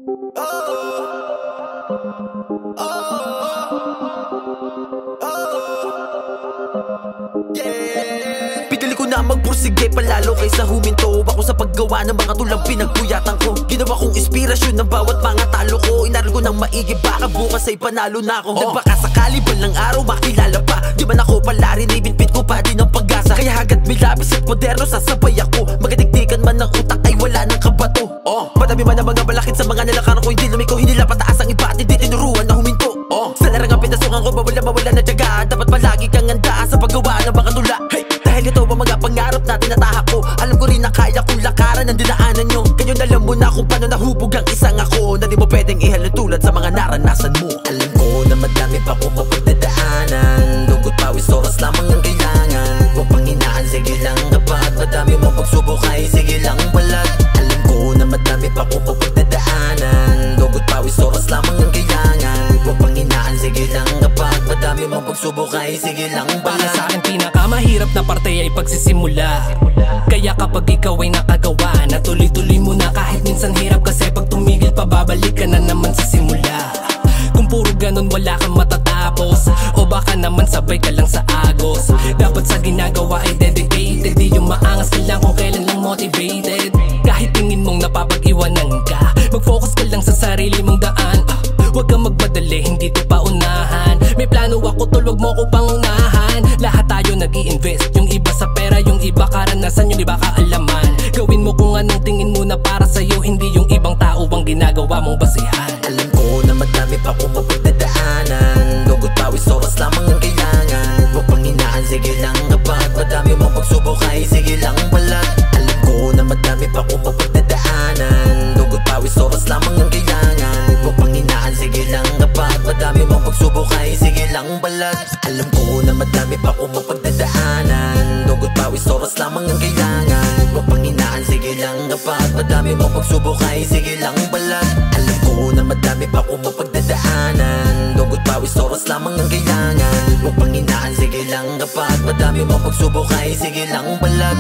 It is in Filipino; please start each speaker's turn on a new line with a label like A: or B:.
A: Pinili ko na magpursige palalo kaysa huminto ako sa paggawa ng mga tulang pinagpuyatan ko. Ginawa kong inspirasyon ng bawat mga talo ko. Inaral ko ng maigi, baka bukas ay panalo na ako. Nagbakasakali ba ng araw makilala pa? Di man ako pala rin, ibinpit ko pa din ang pag-asa. Kaya hanggat may labis at moderno sasabay ako. Magadigdigan man ng utak ay wala ng kabato. Madami man ang mga balakid sa mga nilakaran ko. Hindi lumiko, hindi lang pataas ang iba at hindi tinuruan na huminto. Sa larangang pinasukan ko, mawala na tiyaga. Dapat palagi kang handa sa paggawa ng mga tula. Hey! Dahil ito ang mga pangarap na tinatahak ko. Alam ko rin na kaya kong lakaran ang dinaanan nyo. Ngayon alam mo na kung paano nahubog ang isang ako, na di mo pwedeng ihalin tulad sa mga naranasan mo. Alam ko na madami pa kong mapagdadaanan. Dugot, pawis, oras lamang ang kailangan. Huwag panghinaan, sige lang dapat. Madami mong pagsubok ay sige lang balag. Alam ko na madami pa kong mapagdadaanan. Dugot, pawis, oras lamang ang kailangan. Huwag panghinaan, sige lang dapat. Madami mong pagsubok ay sige lang balag.
B: Para sa akin pinakamahirap na parte ay pagsisimula. Kaya kapag ikaw ay nakagawa na, tuloy-tuloy mo na kahit minsan hirap. Kasi pag tumigil pa, babalik ka na naman sa simula. Kung puro ganun wala kang matatapos, o baka naman sabay ka lang sa agos. Dapat sa ginagawa ay dedicated, di yung maangas ka lang kung kailan lang motivated. Kahit tingin mong napapag-iwanan ka, mag-focus ka lang sa sarili mong daan. Huwag kang magmadali, hindi to paunahan. May plano ako, tol, wag mo ko pangunahan. Lahat tayo nag-i-invest, yung iba sa pera, yung iba karanasan, yung iba kaalaman. Gawin mo kung anong tingin mo na para sa'yo, hindi yung ibang tao ang ginagawa mong basihan.
A: Alam ko na madami pa kong mapagdadaanan. Dugot, pawis, oras lamang ang kailangan. Huwag panghinaan, sige lang dapat. Madami mong pagsubok ay sige lang balag. Alam ko na madami pa kong mapagdadaanan. Dugot, pawis, oras lamang ang kailangan. Huwag panghinaan, sige lang dapat. Madami mong pagsubok ay sige lang balag. Alam ko na madami pa kong mapagdadaanan. Dugot, pawis, oras lamang ang kailangan. Huwag panghinaan, sige lang dapat. Madami mong pagsubok ay sige lang balag. Alam ko na madami pa kong mapagdadaanan. Dugot, pawis, oras lamang ang kailangan. Huwag panghinaan, sige lang dapat. Madami mong pagsubok ay sige lang balag.